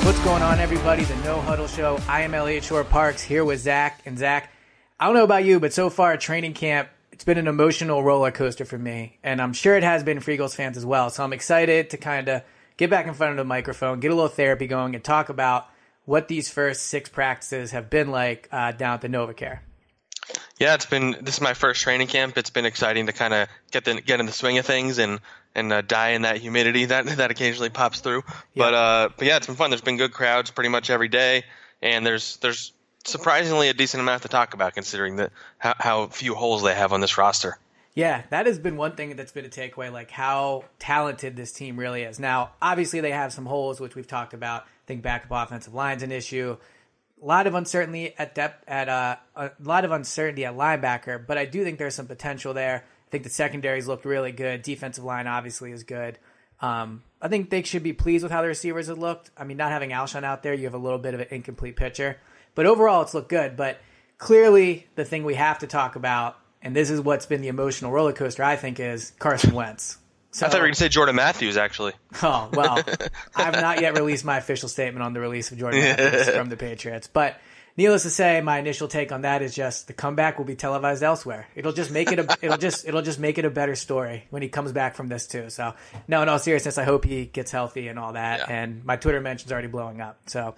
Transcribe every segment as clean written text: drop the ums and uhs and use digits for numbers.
What's going on, everybody? The No Huddle Show. I am Eliot Shorr-Parks here with Zack. And Zack, I don't know about you, but so far training camp, it's been an emotional roller coaster for me. And I'm sure it has been for Eagles fans as well. So I'm excited to kind of get back in front of the microphone, get a little therapy going, and talk about what these first 6 practices have been like down at the NovaCare. Yeah, this is my first training camp. It's been exciting to kind of get in the swing of things and die in that humidity that occasionally pops through. Yeah. But yeah, it's been fun. There's been good crowds pretty much every day, and there's surprisingly a decent amount to talk about considering how few holes they have on this roster. Yeah, that has been one thing that's been a takeaway, like how talented this team really is. Now, obviously they have some holes, which we've talked about. I think backup offensive line's an issue. A lot of uncertainty at depth a lot of uncertainty at linebacker, but I do think there's some potential there. I think the secondaries looked really good. Defensive line obviously is good. I think they should be pleased with how the receivers have looked. I mean, not having Alshon out there, you have a little bit of an incomplete picture. But overall, it's looked good. But clearly, the thing we have to talk about, and this is what's been the emotional roller coaster, I think, is Carson Wentz. So, I thought you were going to say Jordan Matthews, actually. Oh, well, I have not yet released my official statement on the release of Jordan Matthews from the Patriots. But needless to say, my initial take on that is just the comeback will be televised elsewhere. It'll just make it it'll just make it a better story when he comes back from this too. So, no, in all seriousness, I hope he gets healthy and all that. Yeah. And my Twitter mention's already blowing up. So,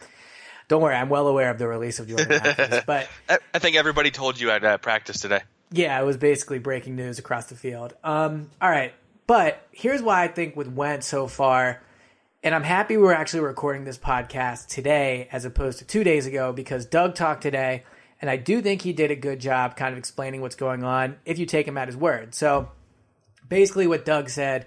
don't worry, I'm well aware of the release of Jordan Matthews. But I think everybody told you at practice today. Yeah, it was basically breaking news across the field. All right. But here's why I think with Wentz so far, and I'm happy we're actually recording this podcast today as opposed to 2 days ago because Doug talked today, and I do think he did a good job kind of explaining what's going on if you take him at his word. So basically what Doug said,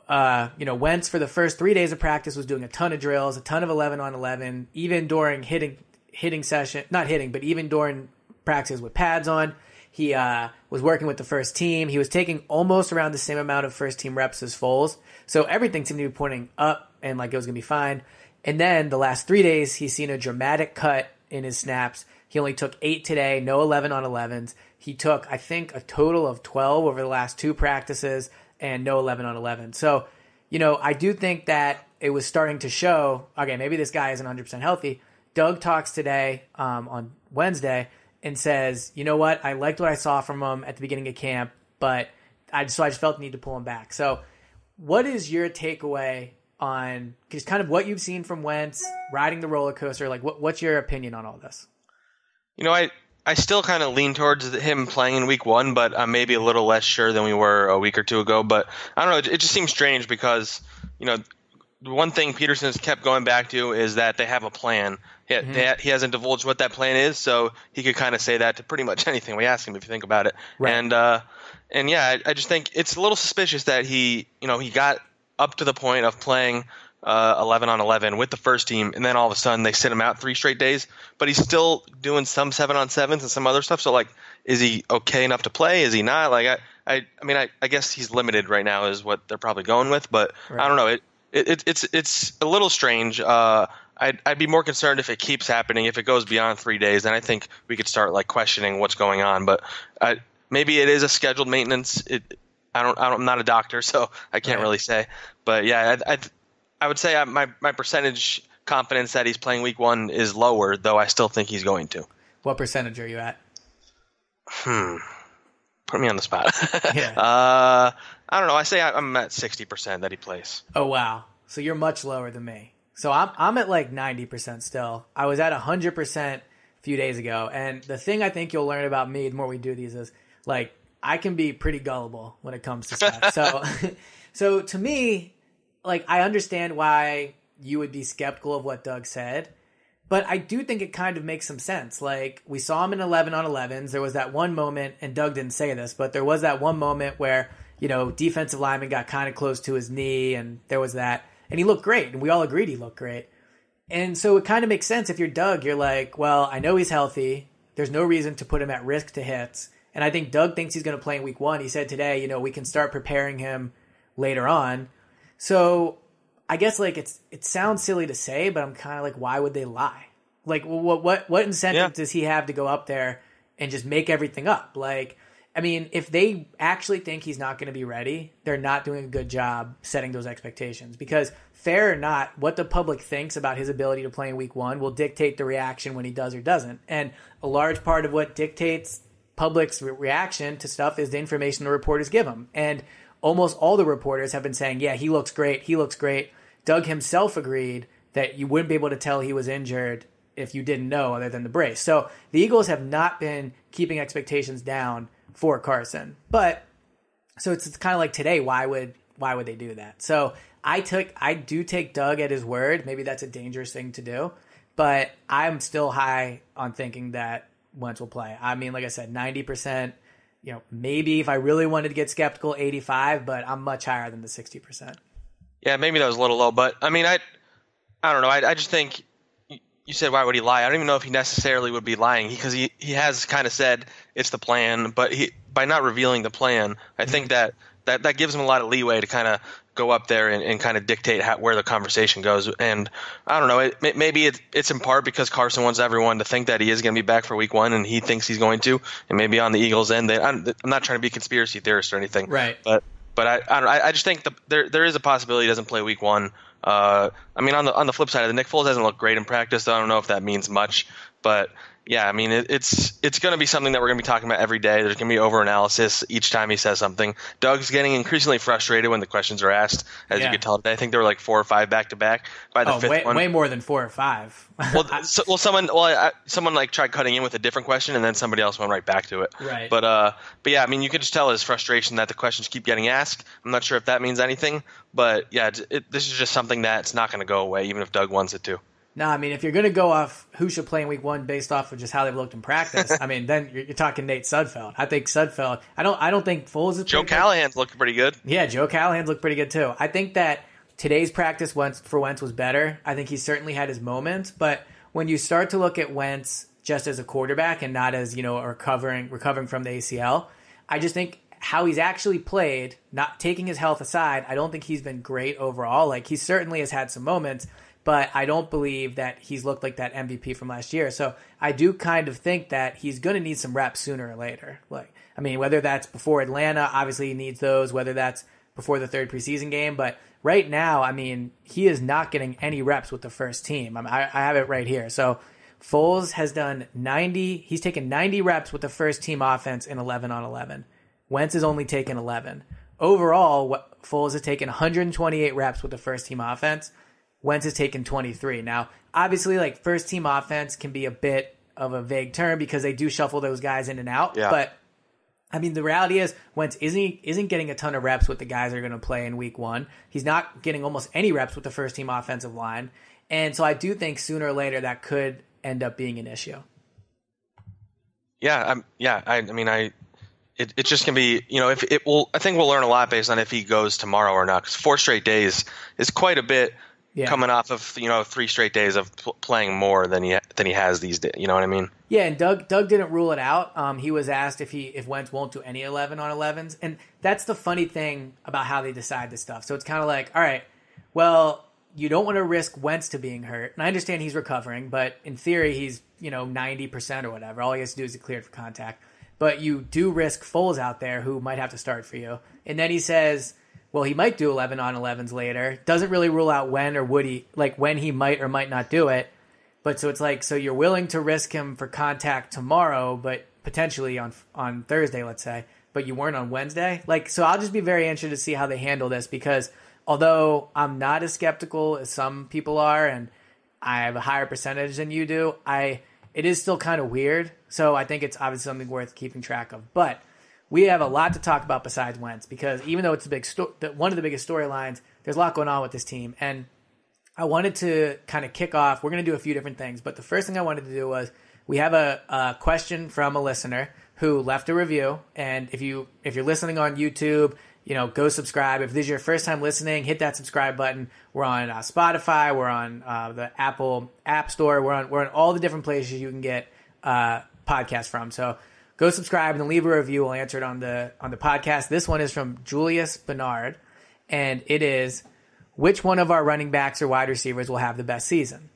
Wentz for the first 3 days of practice was doing a ton of drills, a ton of 11 on 11, even during hitting session, not hitting, but even during practices with pads on. He was working with the first team. He was taking almost around the same amount of first team reps as Foles. So everything seemed to be pointing up and like it was going to be fine. And then the last 3 days, he's seen a dramatic cut in his snaps. He only took 8 today, no 11 on 11s. He took, I think, a total of 12 over the last 2 practices and no 11 on 11. So, I do think that it was starting to show, okay, maybe this guy isn't 100% healthy. Doug talks today on Wednesday and says, you know what, I liked what I saw from him at the beginning of camp, but I just felt the need to pull him back. So what is your takeaway on just kind of what you've seen from Wentz, riding the roller coaster? Like, what's your opinion on all this? I still kind of lean towards him playing in week 1, but I'm maybe a little less sure than we were a week or 2 ago. But I don't know, it just seems strange because, the one thing Peterson's kept going back to is that they have a plan. He hasn't divulged what that plan is, so he could kind of say that to pretty much anything we ask him if you think about it. Right. And yeah, I just think it's a little suspicious that he got up to the point of playing 11 on 11 with the first team, and then all of a sudden they sit him out 3 straight days, but he's still doing some 7 on 7s and some other stuff. So like, is he okay enough to play? Is he not? Like, I guess he's limited right now is what they're probably going with, but right. I don't know. It's a little strange. I'd be more concerned if it keeps happening. If it goes beyond 3 days, then I think we could start like questioning what's going on. But maybe it is a scheduled maintenance. I'm not a doctor, so I can't really say. But yeah, I would say my percentage confidence that he's playing week 1 is lower, though I still think he's going to. What percentage are you at? Put me on the spot. Yeah. I don't know. I say I'm at 60% that he plays. Oh, wow. So you're much lower than me. So I'm at like 90% still. I was at 100% a few days ago. And the thing I think you'll learn about me the more we do these is like I can be pretty gullible when it comes to stuff. So to me, like I understand why you would be skeptical of what Doug said. But I do think it kind of makes some sense. Like, we saw him in 11 on 11s. There was that one moment, and Doug didn't say this, but there was that one moment where, defensive lineman got kind of close to his knee, and there was that. And he looked great, and we all agreed he looked great. And so it kind of makes sense if you're Doug. You're like, well, I know he's healthy. There's no reason to put him at risk to hits. And I think Doug thinks he's going to play in week 1. He said today, we can start preparing him later on. So I guess like it sounds silly to say, but I'm kind of like, why would they lie? Like, what incentive does he have to go up there and just make everything up? Like, I mean, if they actually think he's not going to be ready, they're not doing a good job setting those expectations. Because fair or not, what the public thinks about his ability to play in week one will dictate the reaction when he does or doesn't. And a large part of what dictates public's reaction to stuff is the information the reporters give him. And almost all the reporters have been saying, yeah, he looks great. He looks great. Doug himself agreed that you wouldn't be able to tell he was injured if you didn't know other than the brace. So the Eagles have not been keeping expectations down for Carson. But so it's kind of like today, why would they do that? So I do take Doug at his word. Maybe that's a dangerous thing to do, but I'm still high on thinking that Wentz will play. I mean, like I said, 90%, maybe if I really wanted to get skeptical, 85, but I'm much higher than the 60%. Yeah, maybe that was a little low, but I mean, I don't know. I just think you said, why would he lie? I don't even know if he necessarily would be lying because he has kind of said it's the plan, but by not revealing the plan, I think that gives him a lot of leeway to kind of go up there and kind of dictate where the conversation goes. And I don't know, maybe it's in part because Carson wants everyone to think that he is going to be back for week one and he thinks he's going to, and maybe on the Eagles end, I'm not trying to be a conspiracy theorist or anything. Right. But I just think there is a possibility he doesn't play week one. I mean, on the flip side, the Nick Foles hasn't looked great in practice. So I don't know if that means much, but yeah, I mean, it's going to be something that we're going to be talking about every day. There's going to be over-analysis each time he says something. Doug's getting increasingly frustrated when the questions are asked, as you could tell today. I think there were like 4 or 5 back-to-back. By the fifth one, way more than 4 or 5. Someone like tried cutting in with a different question, and then somebody else went right back to it. Right. But yeah, I mean, you could just tell his frustration that the questions keep getting asked. I'm not sure if that means anything, but yeah, this is just something that's not going to go away, even if Doug wants it to. No, I mean, if you're going to go off who should play in week one based off of just how they've looked in practice, I mean, then you're talking Nate Sudfeld. I think Sudfeld. I don't think Foles is. Joe Callahan's looking pretty good. Yeah, Joe Callahan's looked pretty good too. I think that today's practice for Wentz was better. I think he certainly had his moments, but when you start to look at Wentz just as a quarterback and not as recovering from the ACL, I just think how he's actually played, not taking his health aside, I don't think he's been great overall. Like he certainly has had some moments. But I don't believe that he's looked like that MVP from last year. So I do kind of think that he's going to need some reps sooner or later. I mean, whether that's before Atlanta, obviously he needs those, whether that's before the 3rd preseason game. But right now, I mean, he is not getting any reps with the first team. I have it right here. So Foles has done 90. He's taken 90 reps with the first team offense in 11 on 11. Wentz has only taken 11. Overall, Foles has taken 128 reps with the first team offense. Wentz has taken 23. Now, obviously, like first team offense can be a bit of a vague term because they do shuffle those guys in and out. Yeah. But I mean, the reality is Wentz isn't getting a ton of reps with the guys that are going to play in week one. He's not getting almost any reps with the first team offensive line. And so I do think sooner or later that could end up being an issue. Yeah. I mean, it's just going to be, if it will, I think we'll learn a lot based on if he goes tomorrow or not, because 4 straight days is quite a bit. Yeah. Coming off of 3 straight days of playing more than he has these days, you know what I mean? Yeah, and Doug didn't rule it out. He was asked if Wentz won't do any 11 on 11s, and that's the funny thing about how they decide this stuff. So it's kind of like, all right, well, you don't want to risk Wentz to being hurt, and I understand he's recovering, but in theory he's 90% or whatever. All he has to do is get cleared for contact, but you do risk Foles out there who might have to start for you, and then he says, well, he might do 11 on 11s later. Doesn't really rule out when or would he, like when he might or might not do it. But so it's like, so you're willing to risk him for contact tomorrow, but potentially on Thursday, let's say, but you weren't on Wednesday. Like, so I'll just be very interested to see how they handle this because although I'm not as skeptical as some people are and I have a higher percentage than you do, it is still kind of weird. So I think it's obviously something worth keeping track of. But we have a lot to talk about besides Wentz because even though it's one of the biggest storylines, there's a lot going on with this team. And I wanted to kind of kick off. We're going to do a few different things, but the first thing I wanted to do was we have a question from a listener who left a review. And if you're listening on YouTube, go subscribe. If this is your first time listening, hit that subscribe button. We're on Spotify. We're on the Apple App Store. We're on all the different places you can get podcasts from. So go subscribe and then leave a review. We'll answer it on the podcast. This one is from Julius Bernard, and it is, which one of our running backs or wide receivers will have the best season?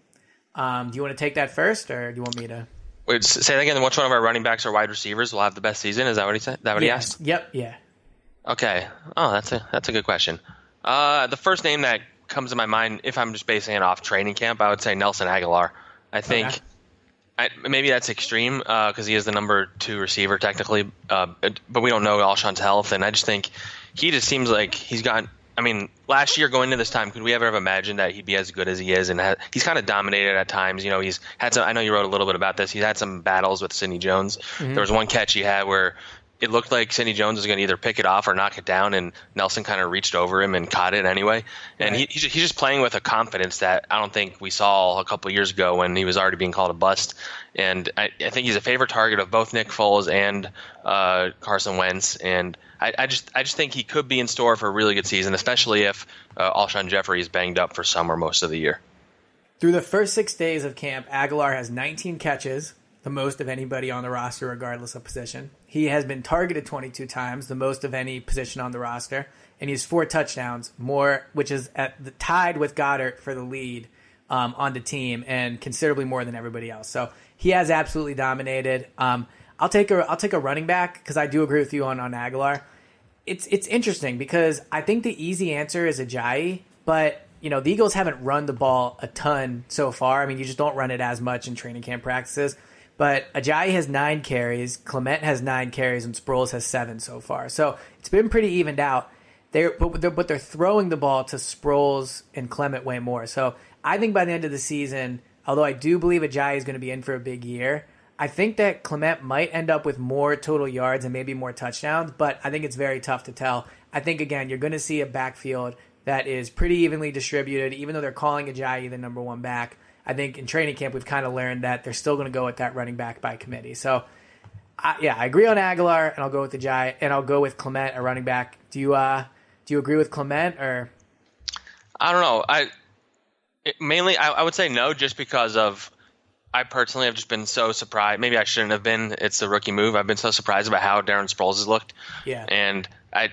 Do you want to take that first, or do you want me to? Wait, say that again. Which one of our running backs or wide receivers will have the best season? Is that what he said? Is that what he asked? Yep. Yeah. Okay. Oh, that's a good question. The first name that comes to my mind, if I'm just basing it off training camp, I would say Nelson Aguilar. I think maybe that's extreme because he is the number 2 receiver technically, but we don't know Alshon's health, and I just think he just seems like he's got. I mean, last year going into this time, could we ever have imagined that he'd be as good as he is? And he's kind of dominated at times. You know, he's had some. I know you wrote a little bit about this. He's had some battles with Sidney Jones. Mm-hmm. There was one catch he had where it looked like Sidney Jones was going to either pick it off or knock it down, and Nelson kind of reached over him and caught it anyway. And he's just playing with a confidence that I don't think we saw a couple of years ago when he was already being called a bust. And I think he's a favorite target of both Nick Foles and Carson Wentz. And I just think he could be in store for a really good season, especially if Alshon Jeffrey is banged up for some or most of the year. Through the first 6 days of camp, Aguilar has 19 catches, the most of anybody on the roster regardless of position. He has been targeted 22 times, the most of any position on the roster, and he has 4 touchdowns, more, which is tied with Goddard for the lead on the team, and considerably more than everybody else. So he has absolutely dominated. I'll take a running back because I do agree with you on Aguilar. It's interesting because I think the easy answer is Ajayi, but you know the Eagles haven't run the ball a ton so far. I mean, you just don't run it as much in training camp practices. But Ajayi has 9 carries, Clement has 9 carries, and Sproles has 7 so far. So it's been pretty evened out. But they're throwing the ball to Sproles and Clement way more. So I think by the end of the season, although I do believe Ajayi is going to be in for a big year, I think that Clement might end up with more total yards and maybe more touchdowns, but I think it's very tough to tell. I think, again, you're going to see a backfield that is pretty evenly distributed, even though they're calling Ajayi the number 1 back. I think in training camp we've kind of learned that they're still going to go with that running back by committee. So, I agree on Aguilar, and I'll go with Ajayi, and I'll go with Clement, a running back. Do you agree with Clement, or? I don't know. I would say no, just because of I personally have just been so surprised. Maybe I shouldn't have been. It's a rookie move. I've been so surprised about how Darren Sproles has looked. Yeah. And I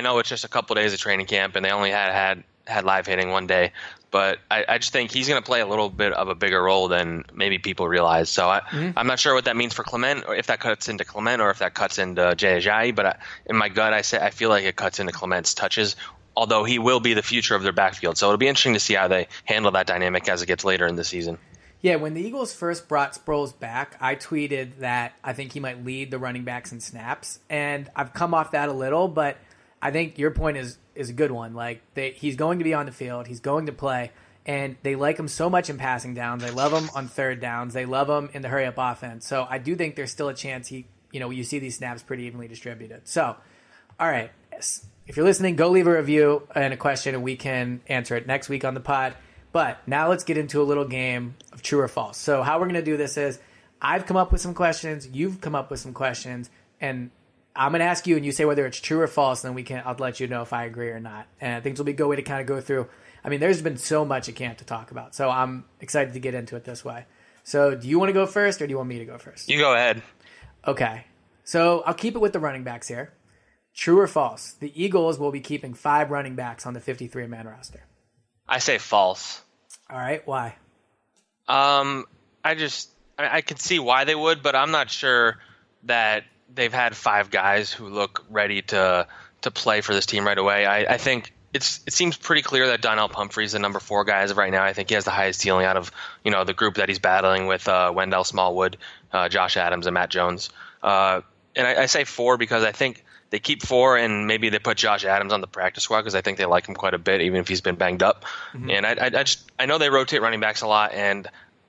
know it's just a couple days of training camp, and they only had live hitting one day. But I just think he's going to play a little bit of a bigger role than maybe people realize. So I'm not sure what that means for Clement, or if that cuts into Clement, or if that cuts into Jay Ajayi. But in my gut, I feel like it cuts into Clement's touches, although he will be the future of their backfield. So it'll be interesting to see how they handle that dynamic as it gets later in the season. Yeah, when the Eagles first brought Sproles back, I tweeted that I think he might lead the running backs in snaps. And I've come off that a little, but I think your point is a good one. Like he's going to be on the field, he's going to play, and they like him so much in passing downs. They love him on third downs. They love him in the hurry up offense. So I do think there's still a chance you see these snaps pretty evenly distributed. So, all right, if you're listening, go leave a review and a question, and we can answer it next week on the pod. But now let's get into a little game of true or false. So how we're going to do this is I've come up with some questions, you've come up with some questions, and I'm going to ask you, and you say whether it's true or false, and then I'll let you know if I agree or not. And I think this will be a good way to kind of go through. I mean, there's been so much at camp to talk about, so I'm excited to get into it this way. So do you want to go first, or do you want me to go first? You go ahead. Okay. So I'll keep it with the running backs here. True or false? The Eagles will be keeping 5 running backs on the 53-man roster. I say false. All right. Why? I could see why they would, but I'm not sure that they've had 5 guys who look ready to play for this team right away. I think it seems pretty clear that Donnell Pumphrey's the number 4 guy as of right now. I think he has the highest ceiling out of the group that he's battling with Wendell Smallwood, Josh Adams, and Matt Jones. And I say 4 because I think they keep 4, and maybe they put Josh Adams on the practice squad because I think they like him quite a bit, even if he's been banged up. Mm-hmm. And I know they rotate running backs a lot, and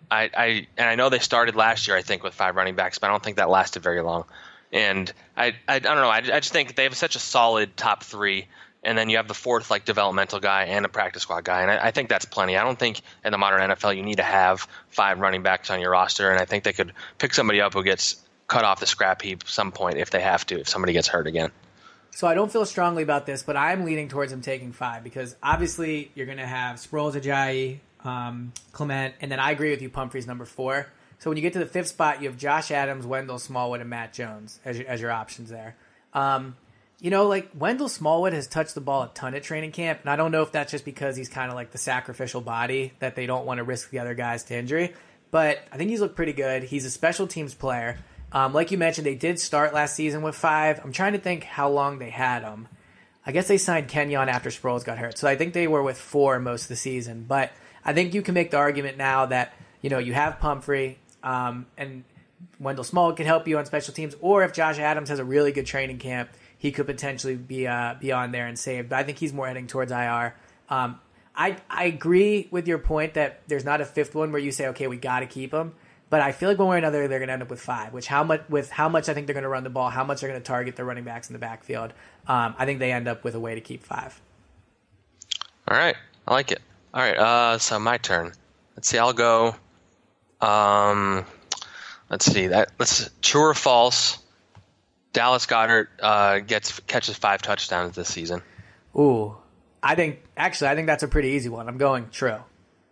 I know they started last year, I think, with 5 running backs, but I don't think that lasted very long. And I don't know. I just think they have such a solid top 3, and then you have the 4th developmental guy and a practice squad guy, and I think that's plenty. I don't think in the modern NFL you need to have 5 running backs on your roster, and I think they could pick somebody up who gets cut off the scrap heap at some point if they have to, if somebody gets hurt again. So I don't feel strongly about this, but I'm leaning towards him taking 5 because obviously you're going to have Sproles, Ajayi, Clement, and then I agree with you, Pumphrey's number 4. So when you get to the 5th spot, you have Josh Adams, Wendell Smallwood, and Matt Jones as your options there. Wendell Smallwood has touched the ball a ton at training camp, and I don't know if that's just because he's kind of like the sacrificial body that they don't want to risk the other guys to injury. but I think he's looked pretty good. He's a special teams player. Like you mentioned, they did start last season with 5. I'm trying to think how long they had him. I guess they signed Kenyon after Sproles got hurt, so I think they were with 4 most of the season. But I think you can make the argument now that you have Pumphrey and Wendell Small can help you on special teams, or if Josh Adams has a really good training camp, he could potentially be on there and saved. But I think he's more heading towards IR. I agree with your point that there's not a 5th one where you say, okay, we got to keep him. But I feel like one way or another, they're going to end up with 5, with how much I think they're going to run the ball, how much they're going to target their running backs in the backfield. I think they end up with a way to keep 5. All right. I like it. All right. So my turn. Let's see. I'll go. Let's see. Let's true or false. Dallas Goedert catches 5 touchdowns this season. Ooh, I think that's a pretty easy one. I'm going true,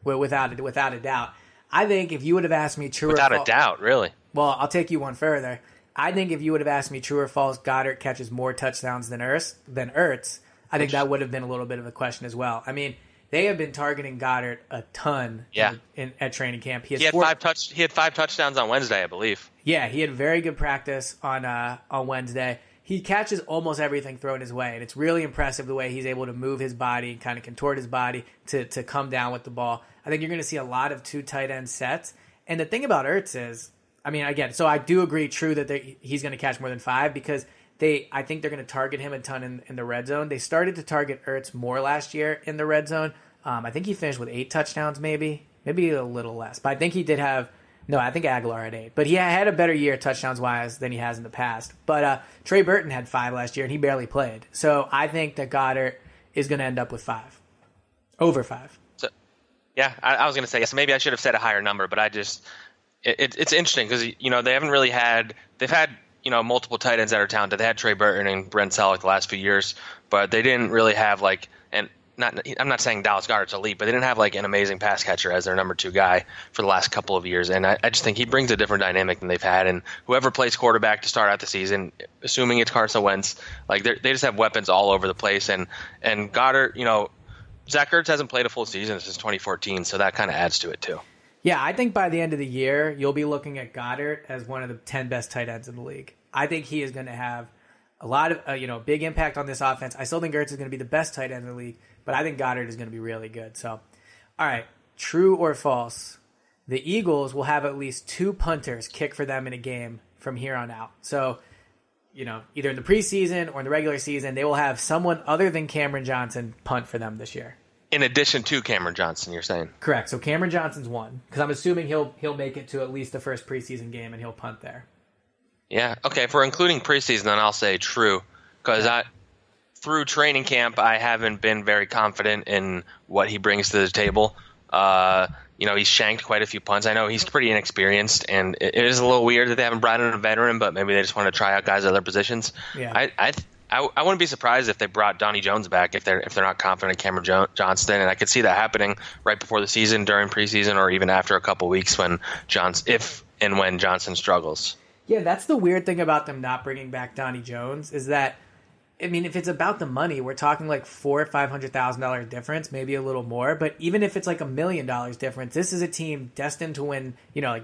without a doubt. I think if you would have asked me true without or false, a doubt, really. Well, I'll take you one further. I think if you would have asked me true or false, Goddard catches more touchdowns than Ertz, I think that would have been a little bit of a question as well. I mean, they have been targeting Goddard a ton at training camp. He had 5 touchdowns on Wednesday, I believe. Yeah, he had very good practice on Wednesday. He catches almost everything thrown his way, and it's really impressive the way he's able to move his body, kind of contort his body to come down with the ball. I think you're going to see a lot of 2 tight end sets. And the thing about Ertz is, I mean, again, so I do agree, true, that he's going to catch more than 5 because I think they're going to target him a ton in the red zone. They started to target Ertz more last year in the red zone. I think he finished with 8 touchdowns, maybe a little less. But I think he did have. No, I think Aguilar had 8. But he had a better year touchdowns-wise than he has in the past. But Trey Burton had 5 last year, and he barely played. So I think that Goddard is going to end up with 5. Over 5. So, yeah, I was going to say, yes, maybe I should have said a higher number, but it's interesting because, they haven't really had – they've had, multiple tight ends that are talented. They had Trey Burton and Brent Selleck the last few years, but they didn't really have, I'm not saying Dallas Goedert's elite, but they didn't have an amazing pass catcher as their number 2 guy for the last couple of years. And I just think he brings a different dynamic than they've had. And whoever plays quarterback to start out the season, assuming it's Carson Wentz, they just have weapons all over the place. And Goddard, Zach Ertz hasn't played a full season since 2014, so that kind of adds to it too. Yeah, I think by the end of the year, you'll be looking at Goddard as one of the 10 best tight ends in the league. I think he is going to have a lot of, big impact on this offense. I still think Ertz is going to be the best tight end in the league, but I think Goddard is going to be really good. So, all right, true or false? The Eagles will have at least 2 punters kick for them in a game from here on out. So, either in the preseason or in the regular season, they will have someone other than Cameron Johnson punt for them this year. In addition to Cameron Johnson, you're saying? Correct. So Cameron Johnson's one, because I'm assuming he'll make it to at least the first preseason game and he'll punt there. Yeah. Okay. If we're including preseason, then I'll say true, because through training camp, I haven't been very confident in what he brings to the table. He's shanked quite a few punts. I know he's pretty inexperienced, and it is a little weird that they haven't brought in a veteran, but maybe they just want to try out guys at other positions. Yeah. I wouldn't be surprised if they brought Donnie Jones back if they're not confident in Cameron Johnston, and I could see that happening right before the season, during preseason, or even after a couple weeks when if and when Johnson struggles. Yeah, that's the weird thing about them not bringing back Donnie Jones is that, I mean, if it's about the money, we're talking like $400,000 or $500,000 difference, maybe a little more. But even if it's like $1 million difference, this is a team destined to win.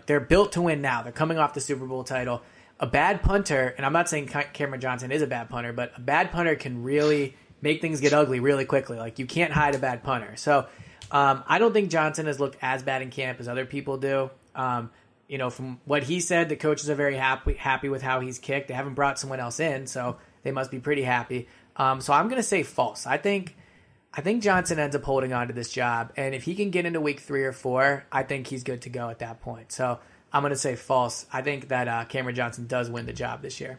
They're built to win now. They're coming off the Super Bowl title. A bad punter, and I'm not saying Cameron Johnson is a bad punter, but a bad punter can really make things get ugly really quickly. Like, you can't hide a bad punter. So I don't think Johnson has looked as bad in camp as other people do. From what he said, the coaches are very happy with how he's kicked. They haven't brought someone else in, so they must be pretty happy. So I'm going to say false. I think Johnson ends up holding on to this job, and if he can get into week 3 or 4, I think he's good to go at that point. So I'm going to say false. I think that Cameron Johnson does win the job this year.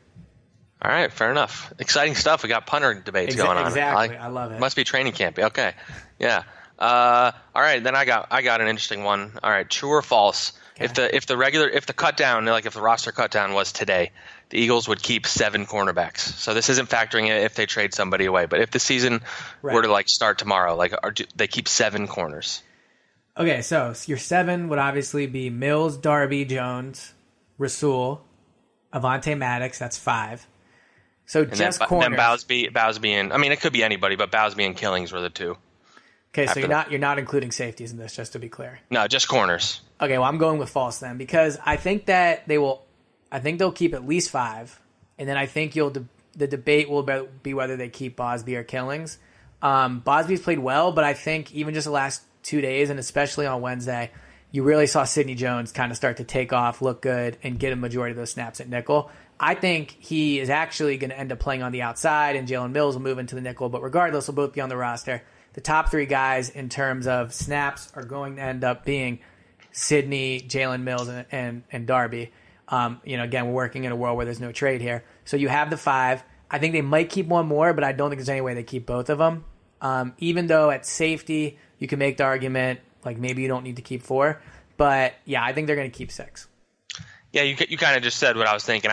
All right, fair enough. Exciting stuff. We got punter debates going on. Exactly, I love it. Must be training camp. Okay, yeah. All right, then I got an interesting one. All right, true or false? Okay. If the cut down, if the roster cut down was today, the Eagles would keep 7 cornerbacks. So this isn't factoring in if they trade somebody away, but if the season were to start tomorrow, they keep 7 corners. Okay, so your 7 would obviously be Mills, Darby, Jones, Rasul, Avonte Maddox. That's 5. So and just corners. Then Bowsby and it could be anybody, but Bowsby and Killings were the 2. Okay, so you're not including safeties in this, just to be clear. No, just corners. Okay, well, I'm going with false then, because I think that they'll keep at least 5, and then I think the debate will be whether they keep Bosby or Killings. Bosby's played well, but I think even just the last 2 days, and especially on Wednesday, you really saw Sidney Jones kind of start to take off, look good, and get a majority of those snaps at nickel. I think he is actually going to end up playing on the outside, and Jalen Mills will move into the nickel, but regardless, they'll both be on the roster. The top 3 guys in terms of snaps are going to end up being Sidney, Jalen Mills, and Darby. Again, we're working in a world where there's no trade here. So you have the 5. I think they might keep one more, but I don't think there's any way they keep both of them. Even though at safety, you can make the argument, like maybe you don't need to keep 4. But, yeah, I think they're going to keep 6. Yeah, you kind of just said what I was thinking.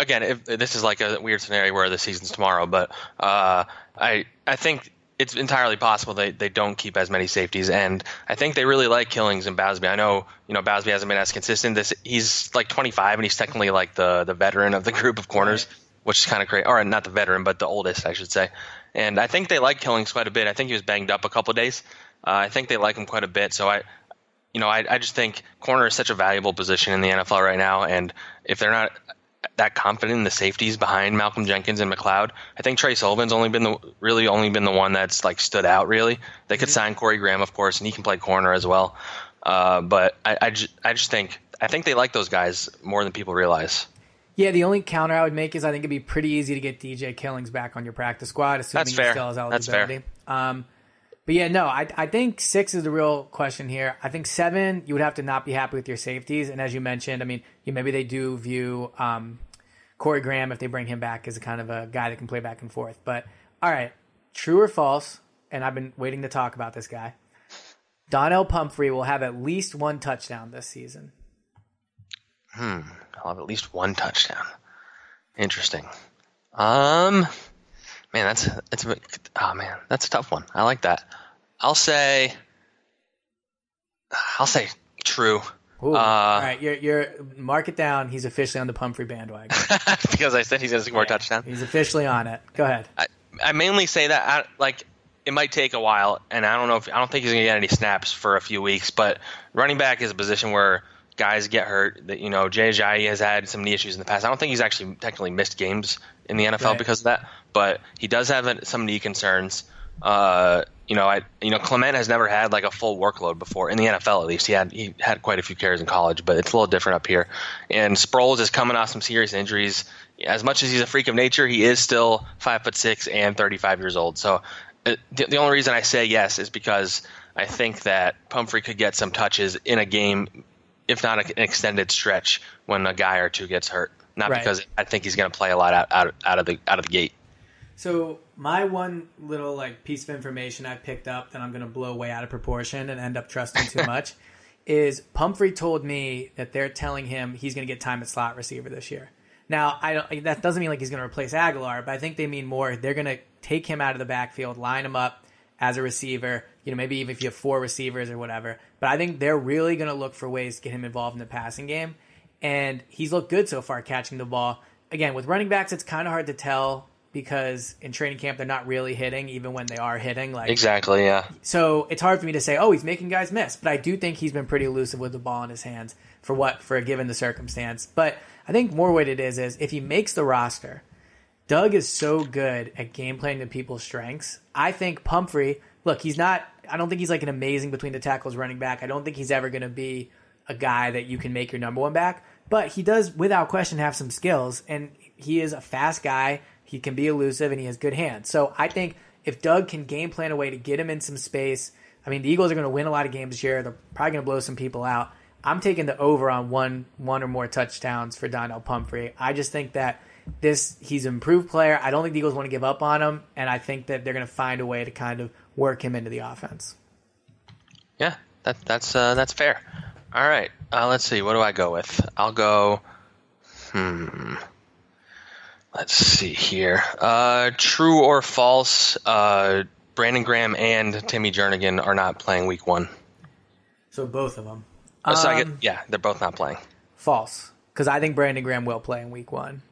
Again, if this is like a weird scenario where the season's tomorrow, but I think it's entirely possible they don't keep as many safeties, and I think they really like Killings and Bosby. I know, Bosby hasn't been as consistent. He's like 25, and he's technically like the veteran of the group of corners, which is kind of crazy. Or not the veteran, but the oldest, I should say. And I think they like Killings quite a bit. I think he was banged up a couple of days. I think they like him quite a bit. So I just think corner is such a valuable position in the NFL right now, and if they're not that confident in the safeties behind Malcolm Jenkins and McLeod, I think Trey Sullivan's only been the one that's like stood out really. They could sign Corey Graham, of course, and he can play corner as well. But I think they like those guys more than people realize. Yeah, the only counter I would make is I think it'd be pretty easy to get DJ Killings back on your practice squad, assuming he still has eligibility. That's fair. But yeah, no, I think 6 is the real question here. I think 7, you would have to not be happy with your safeties. And as you mentioned, I mean, maybe they do view Corey Graham, if they bring him back, as a kind of a guy that can play back and forth. But all right, true or false, and I've been waiting to talk about this guy, Donnell Pumphrey will have at least 1 touchdown this season. I'll have at least 1 touchdown. Interesting. Man, that's a tough one. I like that. I'll say true. Ooh, all right, you're mark it down. He's officially on the Pumphrey bandwagon. Because I said he's going to score a touchdown. He's officially on it. Go ahead. I mainly say that it might take a while, and I don't think he's going to get any snaps for a few weeks. But running back is a position where guys get hurt. That Jay Ajayi has had some knee issues in the past. I don't think he's actually technically missed games in the NFL because of that, but he does have some knee concerns. Clement has never had like a full workload before in the NFL. At least he had quite a few carries in college, but it's a little different up here. And Sproles is coming off some serious injuries. As much as he's a freak of nature, he is still 5'6" and 35 years old. So the only reason I say yes is because I think that Pumphrey could get some touches in a game, if not an extended stretch, when a guy or two gets hurt. Not because I think he's going to play a lot out of the gate. So my one little piece of information I picked up that I'm going to blow way out of proportion and end up trusting too much is Pumphrey told me that they're telling him he's going to get time at slot receiver this year. Now, that doesn't mean he's going to replace Aguilar, but I think they mean more. They're going to take him out of the backfield, line him up as a receiver, maybe even if you have 4 receivers or whatever. But I think they're really going to look for ways to get him involved in the passing game. And he's looked good so far catching the ball. Again, with running backs, it's kind of hard to tell because in training camp, they're not really hitting, even when they are hitting. Exactly, yeah. So it's hard for me to say, he's making guys miss. But I do think he's been pretty elusive with the ball in his hands for given the circumstance. But I think more what it is if he makes the roster, Doug is so good at game playing to people's strengths. I think Pumphrey, look, I don't think he's an amazing between the tackles running back. I don't think he's ever going to be a guy that you can make your number one back. But he does, without question, have some skills. And he is a fast guy. He can be elusive, and he has good hands. So I think if Doug can game plan a way to get him in some space, the Eagles are going to win a lot of games this year. They're probably going to blow some people out. I'm taking the over on one or more touchdowns for Donnell Pumphrey. I just think that he's an improved player. I don't think the Eagles want to give up on him, and I think that they're going to find a way to kind of work him into the offense. Yeah, that's fair. All right, let's see. What do I go with? I'll go. Let's see here. True or false? Brandon Graham and Timmy Jernigan are not playing Week 1. So both of them. They're both not playing. False, because I think Brandon Graham will play in Week 1.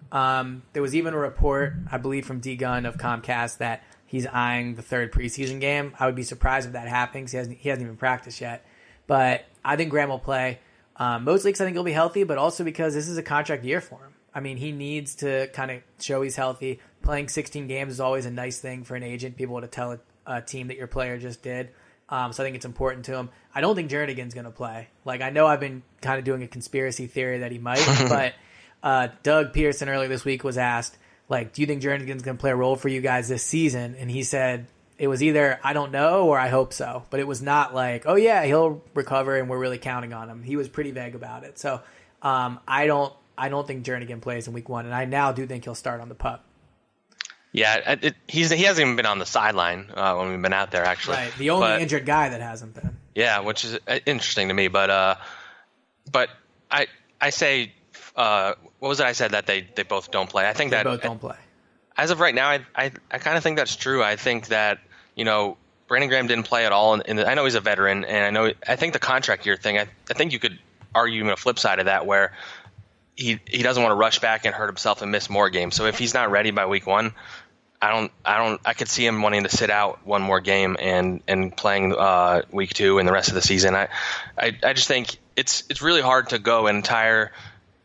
There was even a report, I believe, from D. Gunn of Comcast that he's eyeing the third preseason game. I would be surprised if that happens. He hasn't even practiced yet. But I think Graham will play. Mostly because I think he'll be healthy, but also because this is a contract year for him. I mean, he needs to kind of show he's healthy. Playing 16 games is always a nice thing for an agent, people to tell a team that your player just did. So I think it's important to him. I don't think Jernigan's going to play. Like, I know I've been kind of doing a conspiracy theory that he might, but Doug Pearson earlier this week was asked, like, do you think Jernigan's going to play a role for you guys this season? And he said it was either I don't know or I hope so. But it was not like, oh, yeah, he'll recover and we're really counting on him. He was pretty vague about it. So I don't think Jernigan plays in week 1, and I now do think he'll start on the pup. Yeah, he hasn't even been on the sideline when we've been out there, actually. Right, the only injured guy that hasn't been. Yeah, which is interesting to me. But I say, what was it I said that they both don't play? I think they that both don't play. As of right now, I kind of think that's true. I think that, Brandon Graham didn't play at all. I know he's a veteran, and I think the contract year thing, I think you could argue even a flip side of that where he doesn't want to rush back and hurt himself and miss more games. So if he's not ready by week 1, I could see him wanting to sit out one more game and playing week 2 and the rest of the season. I just think it's really hard to go an entire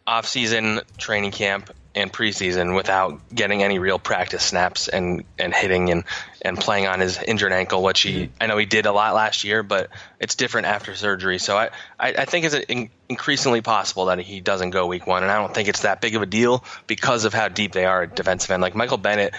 off-season training camp and preseason without getting any real practice snaps and hitting and playing on his injured ankle, which I know he did a lot last year, but it's different after surgery. So I think it's increasingly possible that he doesn't go week 1, and I don't think it's that big of a deal because of how deep they are at defensive end. Like Michael Bennett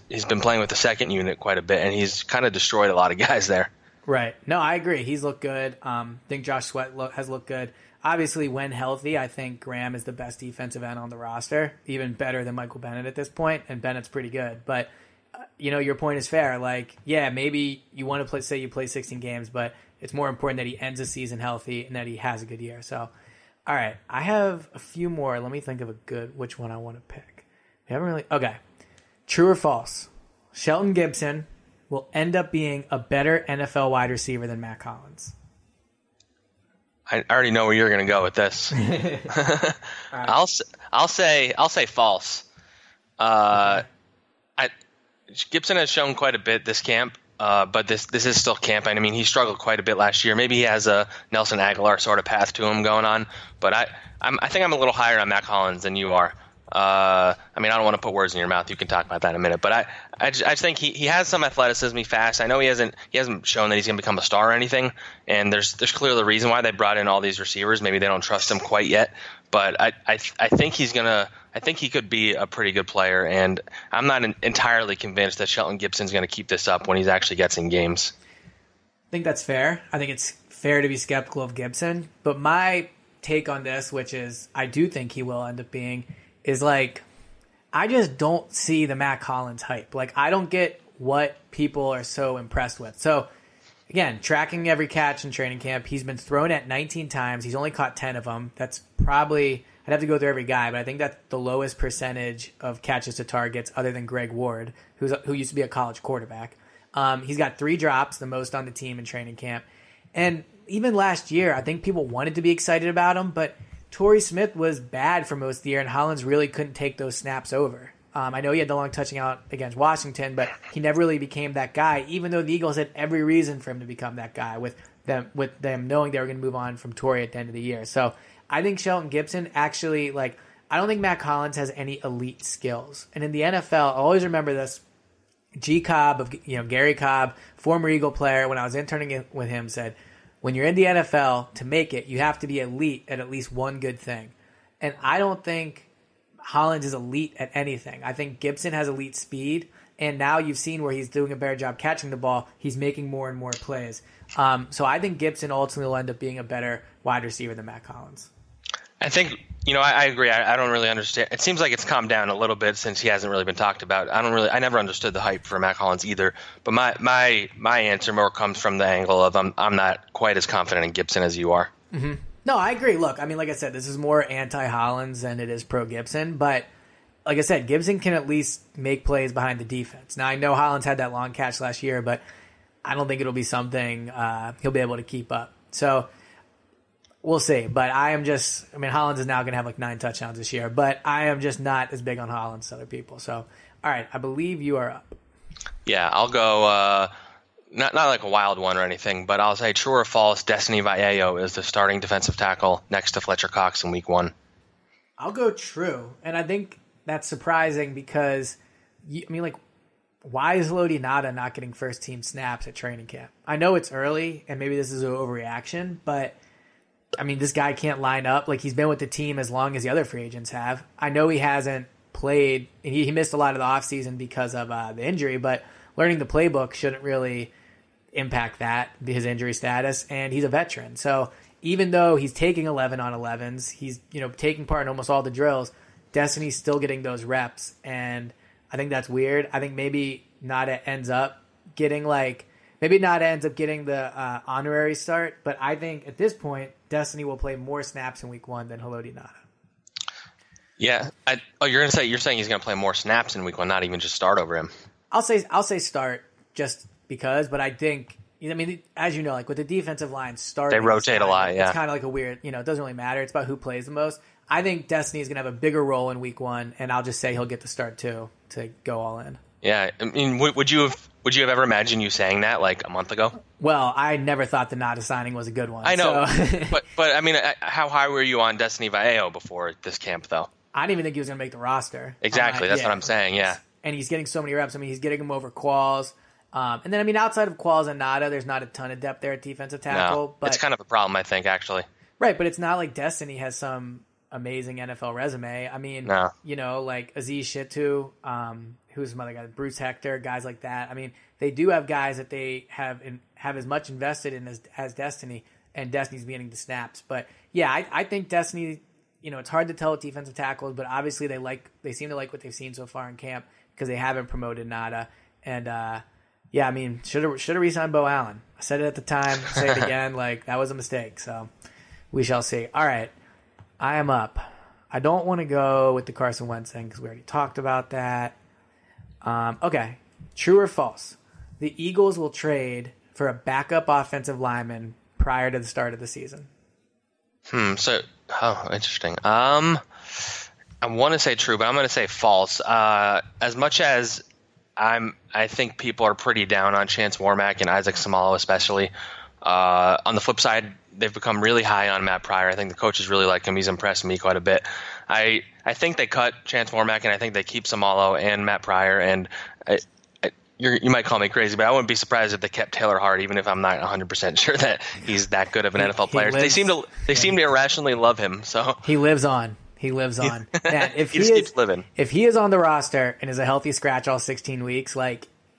he's been playing with the second unit quite a bit, and he's kind of destroyed a lot of guys there. Right. No, I agree. He's looked good. I think Josh Sweat has looked good. Obviously, when healthy, I think Graham is the best defensive end on the roster, even better than Michael Bennett at this point, and Bennett's pretty good. But, your point is fair. Like, yeah, maybe you want to say you play 16 games, but it's more important that he ends the season healthy and that he has a good year. So, all right, I have a few more. Let me think of which one I want to pick. We haven't really. Okay. True or false? Shelton Gibson will end up being a better NFL wide receiver than Matt Collins. I already know where you're going to go with this. I'll say false. Gibson has shown quite a bit this camp, but this is still camp. I mean, he struggled quite a bit last year. Maybe he has a Nelson Aguilar sort of path to him going on, but I think I'm a little higher on Matt Collins than you are. I don't want to put words in your mouth. You can talk about that in a minute. But I just think he has some athleticism. He's fast. I know he hasn't shown that he's going to become a star or anything. And there's clearly a reason why they brought in all these receivers. Maybe they don't trust him quite yet. But I think he could be a pretty good player. And I'm not entirely convinced that Shelton Gibson's going to keep this up when he actually gets in games. I think that's fair. I think it's fair to be skeptical of Gibson. But my take on this, which is I do think he will end up being, is like, I just don't see the Matt Collins hype. Like, I don't get what people are so impressed with. So, again, tracking every catch in training camp, he's been thrown at 19 times. He's only caught 10 of them. That's probably, I'd have to go through every guy, but I think that's the lowest percentage of catches to targets other than Greg Ward, who used to be a college quarterback. He's got 3 drops, the most on the team in training camp. And even last year, I think people wanted to be excited about him, but Torrey Smith was bad for most of the year, and Hollins really couldn't take those snaps over. I know he had the long touching out against Washington, but he never really became that guy, even though the Eagles had every reason for him to become that guy with them knowing they were going to move on from Torrey at the end of the year. So I think Shelton Gibson actually, I don't think Matt Collins has any elite skills. And in the NFL, I'll always remember this. G. Cobb, Gary Cobb, former Eagle player, when I was interning with him, said, when you're in the NFL, to make it, you have to be elite at least one good thing. And I don't think Hollins is elite at anything. I think Gibson has elite speed, and now you've seen where he's doing a better job catching the ball. He's making more and more plays. So I think Gibson ultimately will end up being a better wide receiver than Matt Collins. I think, I agree. I don't really understand. It seems like it's calmed down a little bit since he hasn't really been talked about. I never understood the hype for Matt Collins either. But my answer more comes from the angle of I'm not quite as confident in Gibson as you are. Mm-hmm. No, I agree. Look, like I said, this is more anti-Hollins than it is pro-Gibson. But like I said, Gibson can at least make plays behind the defense. Now, I know Hollins had that long catch last year, but I don't think it'll be something he'll be able to keep up. So we'll see. But Hollins is now going to have 9 touchdowns this year. But I am just not as big on Hollins as other people. So, all right, I believe you are up. Yeah, I'll go. Not like a wild one or anything, but I'll say true or false. Destiny Vallejo is the starting defensive tackle next to Fletcher Cox in Week 1. I'll go true, and I think that's surprising because why is Lodi Nada not getting first team snaps at training camp? I know it's early, and maybe this is an overreaction, but I mean, this guy can't line up. Like, he's been with the team as long as the other free agents have. I know he hasn't played, and he missed a lot of the offseason because of the injury, but learning the playbook shouldn't really impact that, his injury status, and he's a veteran. So even though he's taking 11 on 11s, he's taking part in almost all the drills, Destiny's still getting those reps, and I think that's weird. I think maybe Nada ends up getting the honorary start, but I think at this point, Destiny will play more snaps in Week 1 than Haloti Nada. Yeah. You're saying he's going to play more snaps in Week 1, not even just start over him. I'll say start just because, but I think, as you know, like with the defensive line, starting, they rotate a lot. Yeah, it's kind of like a weird. It doesn't really matter. It's about who plays the most. I think Destiny is going to have a bigger role in Week 1, and I'll just say he'll get the start too to go all in. Yeah, I mean, would you have ever imagined you saying that like a month ago? Well, I never thought the Nada signing was a good one. I know, so. but I mean, how high were you on Destiny Vallejo before this camp, though? I didn't even think he was going to make the roster. Exactly, that's what I'm saying. Yeah, and he's getting so many reps. I mean, he's getting them over Qualls. And then, outside of Qualls and Nada, there's not a ton of depth there at defensive tackle. No, but it's kind of a problem, I think, actually. Right, but it's not like Destiny has some amazing NFL resume. I mean, like Aziz Shitu, who's some other guy, Bruce Hector, guys like that. I mean, they do have guys that they have as much invested in as Destiny, and Destiny's getting the snaps. But, yeah, I think Destiny, it's hard to tell with defensive tackles, but obviously they seem to like what they've seen so far in camp because they haven't promoted Nada. And, yeah, I mean, should have re-signed Bo Allen. I said it at the time, say it again, that was a mistake. So we shall see. All right, I am up. I don't want to go with the Carson Wentz thing because we already talked about that. Okay, true or false? The Eagles will trade for a backup offensive lineman prior to the start of the season. Interesting. I want to say true, but I'm going to say false. As much as I think people are pretty down on Chance Warmack and Isaac Samalo especially. On the flip side, they've become really high on Matt Pryor. I think the coaches really like him. He's impressed me quite a bit. I think they cut Chance Warmack, and I think they keep Samalo and Matt Pryor. And you might call me crazy, but I wouldn't be surprised if they kept Taylor Hart, even if I'm not 100% sure that he's that good of an NFL player. They seem to irrationally love him. So he lives on. He lives on. Man, if he just keeps living. If he is on the roster and is a healthy scratch all 16 weeks,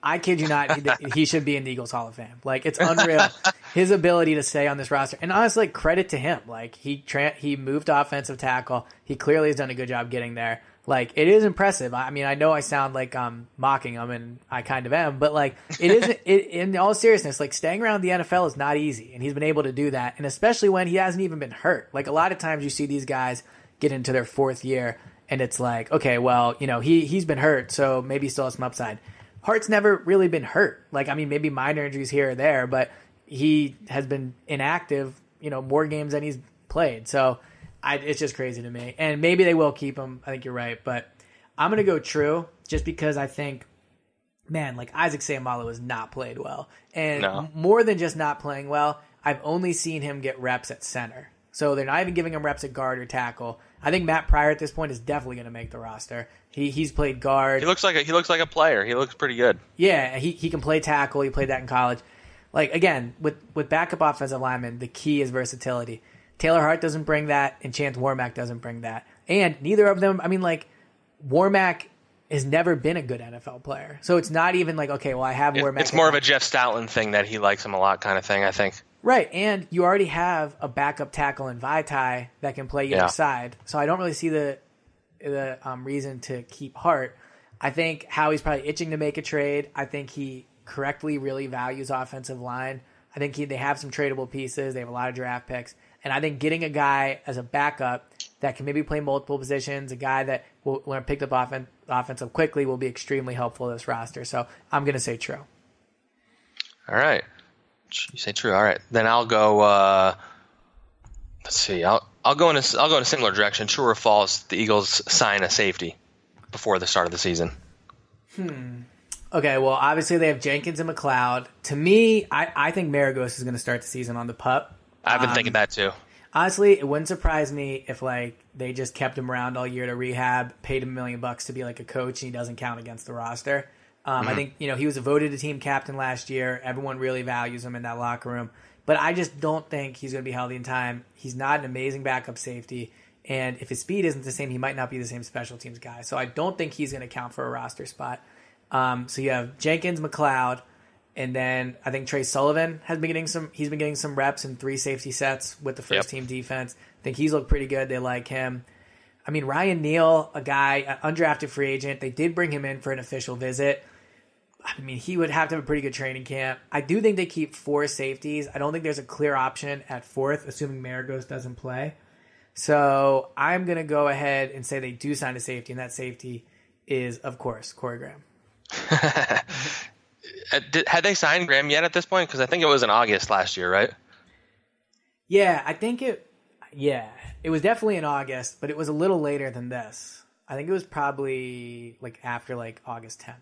I kid you not, he should be in the Eagles Hall of Fame. It's unreal. His ability to stay on this roster. And honestly, credit to him. He moved to offensive tackle. He clearly has done a good job getting there. It is impressive. I mean, I know I sound like I'm mocking him, and I kind of am, but it isn't. In all seriousness, staying around the NFL is not easy, and he's been able to do that. And especially when he hasn't even been hurt. A lot of times you see these guys get into their fourth year, and it's okay, well, he's been hurt, so maybe he still has some upside. Hart's never really been hurt. Maybe minor injuries here or there, but he has been inactive, more games than he's played. So it's just crazy to me. And maybe they will keep him. I think you're right. But I'm going to go true just because I think, man, Isaac Seumalo has not played well. And more than just not playing well, I've only seen him get reps at center. So they're not even giving him reps at guard or tackle. I think Matt Pryor at this point is definitely going to make the roster. He's played guard. He looks like a player. He looks pretty good. Yeah, he can play tackle. He played that in college. Again, with backup offensive linemen, the key is versatility. Taylor Hart doesn't bring that, and Chance Warmack doesn't bring that. And neither of them, Warmack has never been a good NFL player. So it's not even okay, well, I have Warmack. It's more of a Jeff Stoutland thing that he likes him a lot kind of thing, I think. Right, and you already have a backup tackle in Vaitai that can play either side. So I don't really see the reason to keep Hart. I think Howie's probably itching to make a trade. I think he correctly really values offensive line. I think they have some tradable pieces. They have a lot of draft picks. And I think getting a guy as a backup that can maybe play multiple positions, a guy that will learn pick up offensive quickly will be extremely helpful to this roster. So I'm going to say true. All right. You say true. All right. Then I'll go let's see. I'll go in a similar direction. True or false, the Eagles sign a safety before the start of the season. Okay, well, obviously they have Jenkins and McLeod. To me, I think Maragos is going to start the season on the PUP. I've been thinking that too. Honestly, it wouldn't surprise me if they just kept him around all year to rehab, paid him $1 million to be like a coach, and he doesn't count against the roster. I think he was voted a team captain last year. Everyone really values him in that locker room, but I just don't think he's going to be healthy in time. He's not an amazing backup safety, and if his speed isn't the same, he might not be the same special teams guy. So I don't think he's going to count for a roster spot. So you have Jenkins, McLeod, and then I think Trey Sullivan has been getting some reps in 3 safety sets with the first team defense. I think he's looked pretty good. They like him. I mean, Ryan Neal, a guy, an undrafted free agent, they did bring him in for an official visit. I mean, he would have to have a pretty good training camp. I do think they keep 4 safeties. I don't think there's a clear option at 4th, assuming Maragos doesn't play. So I'm going to go ahead and say they do sign a safety, and that safety is, of course, Corey Graham. Had they signed Graham yet at this point? Because I think it was in August last year, right? Yeah, I think it was definitely in August, but it was a little later than this. I think it was probably after August 10th.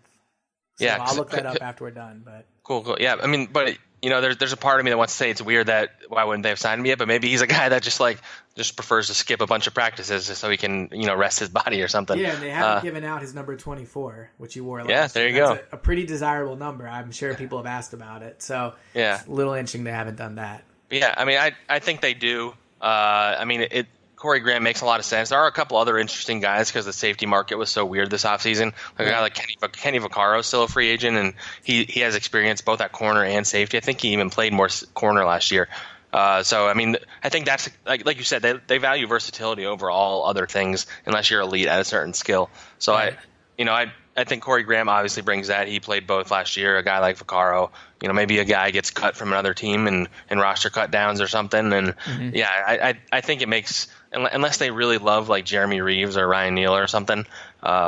So yeah, I'll look that up after we're done. But cool. Yeah, I mean, but there's a part of me that wants to say it's weird that why wouldn't they have signed him yet? But maybe he's a guy that just prefers to skip a bunch of practices just so he can rest his body or something. Yeah, and they haven't given out his number 24, which he wore last year. Yeah, there you go. A pretty desirable number. I'm sure people have asked about it. So yeah, it's a little interesting they haven't done that. But yeah, I mean, I think they do. Corey Graham makes a lot of sense. There are a couple other interesting guys because the safety market was so weird this offseason. A guy like Kenny Vaccaro is still a free agent, and he has experience both at corner and safety. I think he even played more corner last year. So, I mean, I think that's like you said, they value versatility over all other things unless you're elite at a certain skill. So, I think Corey Graham obviously brings that. He played both last year. A guy like Vaccaro, maybe a guy gets cut from another team and roster cut downs or something. And I think it makes, unless they really love like Jeremy Reeves or Ryan Neal or something,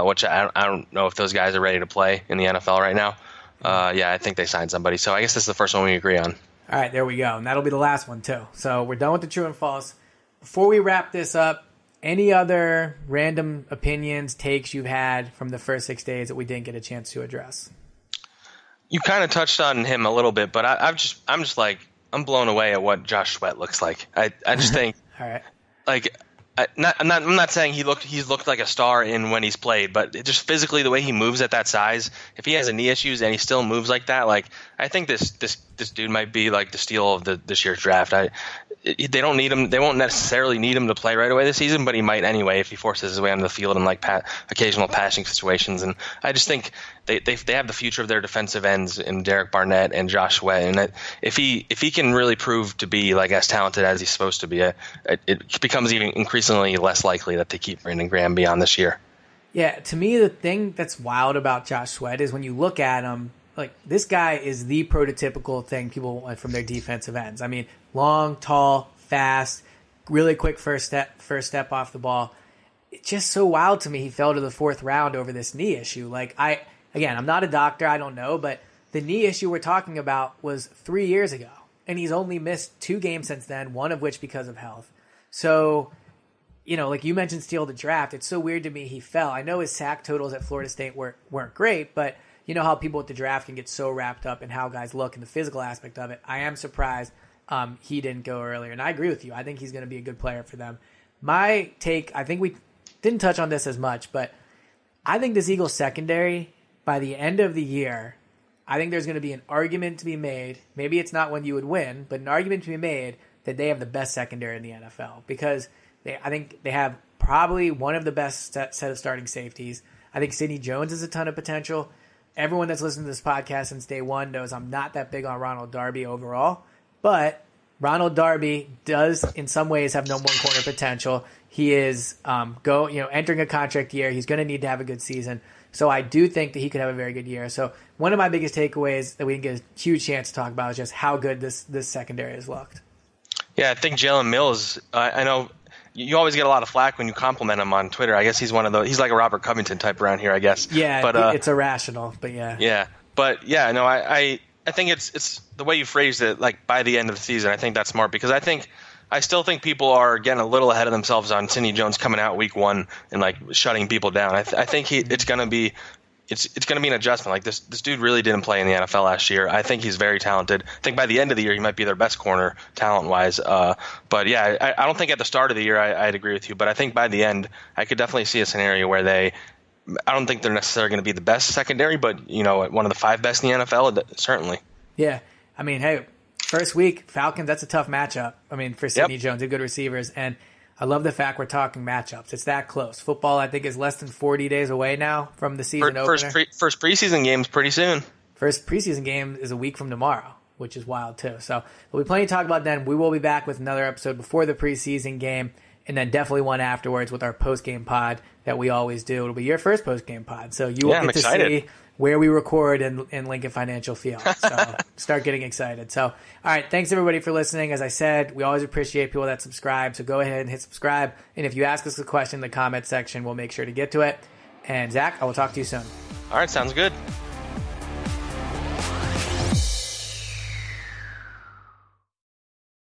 which I don't know if those guys are ready to play in the NFL right now. I think they signed somebody. So I guess this is the first one we agree on. All right, there we go. And that'll be the last one too. So we're done with the true and false. Before we wrap this up, any other random opinions, takes you've had from the first 6 days that we didn't get a chance to address? You kind of touched on him a little bit, but I'm blown away at what Josh Sweat looks like. I just think, all right, I'm not saying he's looked like a star in when he's played, but just physically the way he moves at that size, if he has knee issues and he still moves like that, I think this dude might be like the steal of this year's draft. They don't need him. They won't necessarily need him to play right away this season, but he might anyway if he forces his way onto the field in occasional passing situations. And I just think they have the future of their defensive ends in Derek Barnett and Josh Sweat. And if he can really prove to be as talented as he's supposed to be, it becomes even increasingly less likely that they keep Brandon Graham beyond this year. Yeah, to me the thing that's wild about Josh Sweat is when you look at him. This guy is the prototypical thing people want from their defensive ends. I mean, long, tall, fast, really quick first step off the ball. It's just so wild to me he fell to the 4th round over this knee issue. I'm not a doctor, I don't know, but the knee issue we're talking about was 3 years ago, and he's only missed 2 games since then, one of which because of health. So, like you mentioned, steal the draft. It's so weird to me he fell. I know his sack totals at Florida State weren't great, but you know how people with the draft can get so wrapped up in how guys look and the physical aspect of it. I am surprised he didn't go earlier. And I agree with you. I think he's going to be a good player for them. My take, I think we didn't touch on this as much, but I think this Eagles secondary, by the end of the year, I think there's going to be an argument to be made. Maybe it's not one you would win, but an argument to be made that they have the best secondary in the NFL because I think they have probably one of the best set of starting safeties. I think Sidney Jones has a ton of potential. Everyone that's listened to this podcast since day one knows I'm not that big on Ronald Darby overall, but Ronald Darby does in some ways have number 1 corner potential. He is entering a contract year. He's going to need to have a good season. So I do think that he could have a very good year. So one of my biggest takeaways that we didn't get a huge chance to talk about is just how good this secondary has looked. Yeah, I think Jalen Mills, I know you always get a lot of flack when you compliment him on Twitter. I guess he's one of those. He's like a Robert Covington type around here, I guess. Yeah, but it's irrational, but yeah. Yeah, but yeah, no, I think it's the way you phrased it. By the end of the season, I think that's smart because I still think people are getting a little ahead of themselves on Sidney Jones coming out week 1 and shutting people down. I think it's going to be it's going to be an adjustment. Like this dude really didn't play in the NFL last year. I think he's very talented. I think by the end of the year he might be their best corner talent-wise. But yeah, I don't think at the start of the year I'd agree with you. But I think by the end I could definitely see a scenario where I don't think they're necessarily going to be the best secondary, but one of the 5 best in the NFL, certainly. Yeah, I mean, hey, first week Falcons. That's a tough matchup. I mean, for Sidney Jones, they're good receivers, and I love the fact we're talking matchups. It's that close. Football, I think, is less than 40 days away now from the season opener. First preseason game's pretty soon. First preseason game is a week from tomorrow, which is wild too. So there'll be plenty to talk about then. We will be back with another episode before the preseason game, and then definitely one afterwards with our post-game pod that we always do. It'll be your first post-game pod, so you will get to see where we record in Lincoln Financial Field. So start getting excited. So, all right, thanks everybody for listening. As I said, we always appreciate people that subscribe, so go ahead and hit subscribe. And if you ask us a question in the comment section, we'll make sure to get to it. And Zach, I will talk to you soon. All right, sounds good.